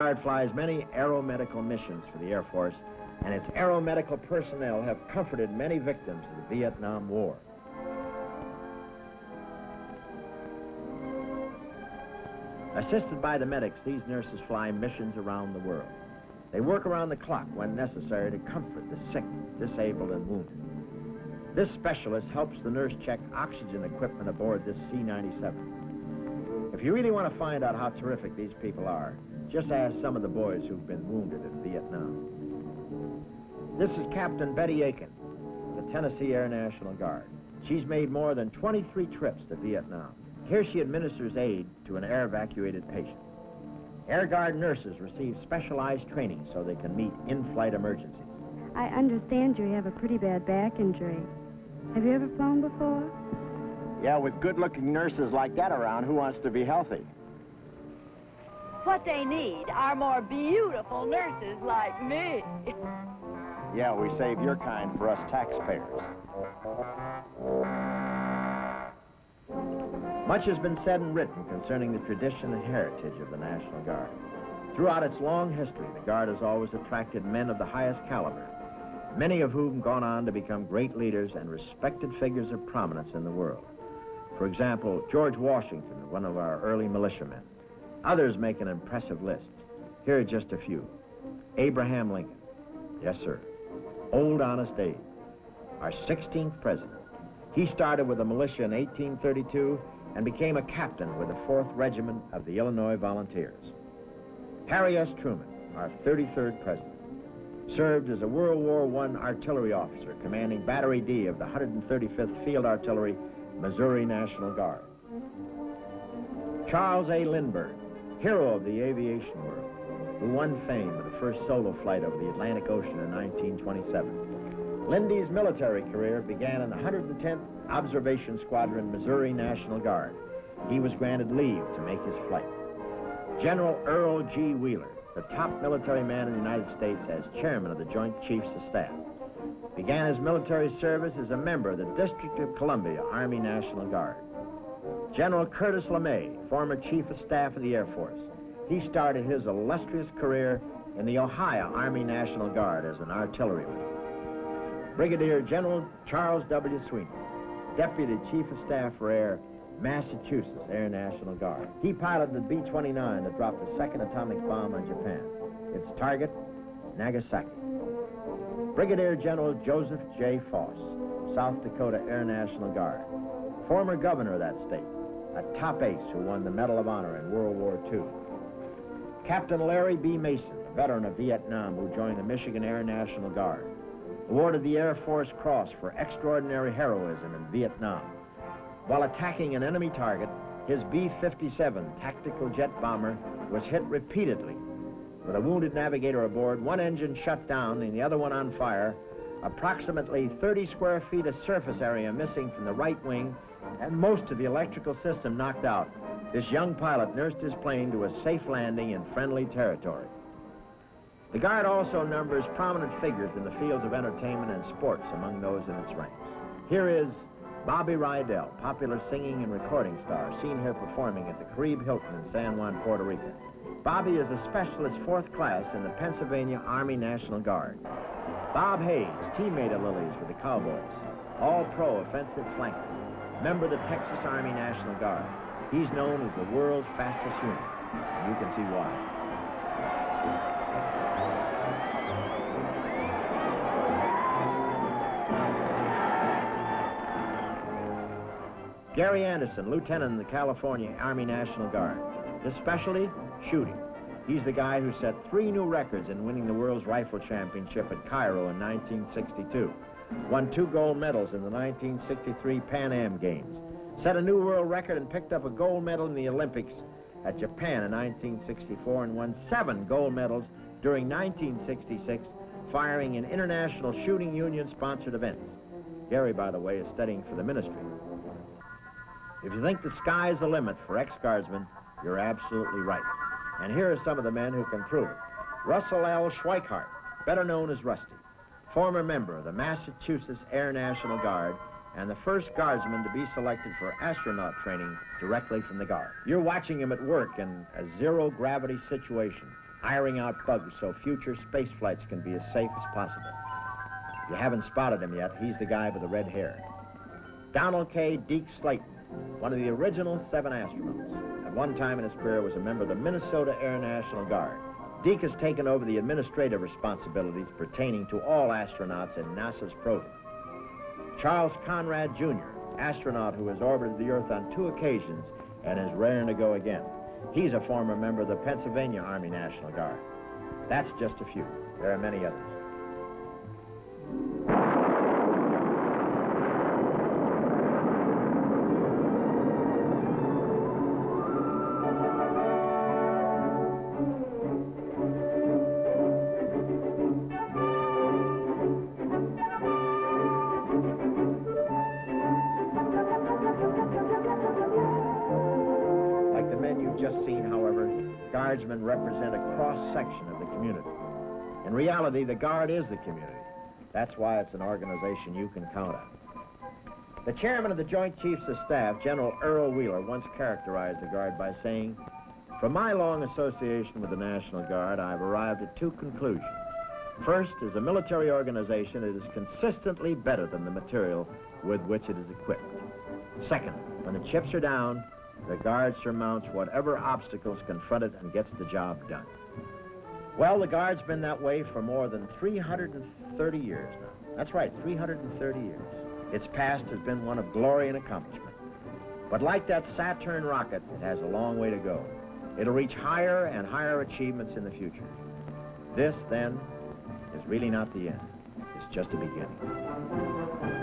Guard flies many aeromedical missions for the Air Force, and its aeromedical personnel have comforted many victims of the Vietnam War. Assisted by the medics, these nurses fly missions around the world. They work around the clock when necessary to comfort the sick, disabled, and wounded. This specialist helps the nurse check oxygen equipment aboard this C-97. If you really want to find out how terrific these people are, just ask some of the boys who've been wounded in Vietnam. This is Captain Betty Aiken, the Tennessee Air National Guard. She's made more than 23 trips to Vietnam. Here she administers aid to an air-evacuated patient. Air Guard nurses receive specialized training so they can meet in-flight emergencies. I understand you have a pretty bad back injury. Have you ever flown before? Yeah, with good-looking nurses like that around, who wants to be healthy? What they need are more beautiful nurses like me. Yeah, we save your kind for us taxpayers. Much has been said and written concerning the tradition and heritage of the National Guard. Throughout its long history, the Guard has always attracted men of the highest caliber, many of whom gone on to become great leaders and respected figures of prominence in the world. For example, George Washington, one of our early militiamen. Others make an impressive list. Here are just a few. Abraham Lincoln. Yes, sir. Old Honest Abe, our 16th president. He started with the militia in 1832 and became a captain with the 4th Regiment of the Illinois Volunteers. Harry S. Truman, our 33rd president, served as a World War I artillery officer commanding Battery D of the 135th Field Artillery, Missouri National Guard. Charles A. Lindbergh, hero of the aviation world, who won fame with the first solo flight over the Atlantic Ocean in 1927. Lindy's military career began in the 110th Observation Squadron, Missouri National Guard. He was granted leave to make his flight. General Earl G. Wheeler, the top military man in the United States as chairman of the Joint Chiefs of Staff, began his military service as a member of the District of Columbia Army National Guard. General Curtis LeMay, former Chief of Staff of the Air Force, he started his illustrious career in the Ohio Army National Guard as an artilleryman. Brigadier General Charles W. Sweeney, Deputy Chief of Staff for Air, Massachusetts Air National Guard. He piloted the B-29 that dropped the second atomic bomb on Japan. Its target, Nagasaki. Brigadier General Joseph J. Foss, South Dakota Air National Guard, former governor of that state, a top ace who won the Medal of Honor in World War II. Captain Larry B. Mason, a veteran of Vietnam who joined the Michigan Air National Guard, awarded the Air Force Cross for extraordinary heroism in Vietnam. While attacking an enemy target, his B-57 tactical jet bomber was hit repeatedly. With a wounded navigator aboard, one engine shut down and the other one on fire, approximately 30 square feet of surface area missing from the right wing, and most of the electrical system knocked out, this young pilot nursed his plane to a safe landing in friendly territory. The Guard also numbers prominent figures in the fields of entertainment and sports among those in its ranks. Here is Bobby Rydell, popular singing and recording star, seen here performing at the Caribe Hilton in San Juan, Puerto Rico. Bobby is a specialist 4th class in the Pennsylvania Army National Guard. Bob Hayes, teammate of Lily's with the Cowboys, all-pro offensive flanker, member of the Texas Army National Guard. He's known as the world's fastest human, and you can see why. Gary Anderson, lieutenant in the California Army National Guard. His specialty, shooting. He's the guy who set 3 new records in winning the World's Rifle Championship at Cairo in 1962. Won 2 gold medals in the 1963 Pan Am Games. Set a new world record and picked up a gold medal in the Olympics at Japan in 1964 and won 7 gold medals during 1966, firing in International Shooting Union-sponsored events. Gary, by the way, is studying for the ministry. If you think the sky's the limit for ex-guardsmen, you're absolutely right. And here are some of the men who can prove it. Russell L. Schweikart, better known as Rusty, former member of the Massachusetts Air National Guard and the first guardsman to be selected for astronaut training directly from the Guard. You're watching him at work in a zero-gravity situation, hiring out bugs so future space flights can be as safe as possible. If you haven't spotted him yet, he's the guy with the red hair. Donald K. Deke Slayton, one of the original 7 astronauts. At one time in his career was a member of the Minnesota Air National Guard. Deke has taken over the administrative responsibilities pertaining to all astronauts in NASA's program. Charles Conrad, Jr., astronaut who has orbited the Earth on 2 occasions and is raring to go again. He's a former member of the Pennsylvania Army National Guard. That's just a few. There are many others. Guardsmen represent a cross-section of the community. In reality, the Guard is the community. That's why it's an organization you can count on. The chairman of the Joint Chiefs of Staff, General Earl Wheeler, once characterized the Guard by saying, "From my long association with the National Guard, I've arrived at 2 conclusions. First, as a military organization, it is consistently better than the material with which it is equipped. Second, when the chips are down, the Guard surmounts whatever obstacles confront it and gets the job done." Well, the Guard's been that way for more than 330 years now. That's right, 330 years. Its past has been one of glory and accomplishment. But like that Saturn rocket, it has a long way to go. It'll reach higher and higher achievements in the future. This, then, is really not the end. It's just a beginning.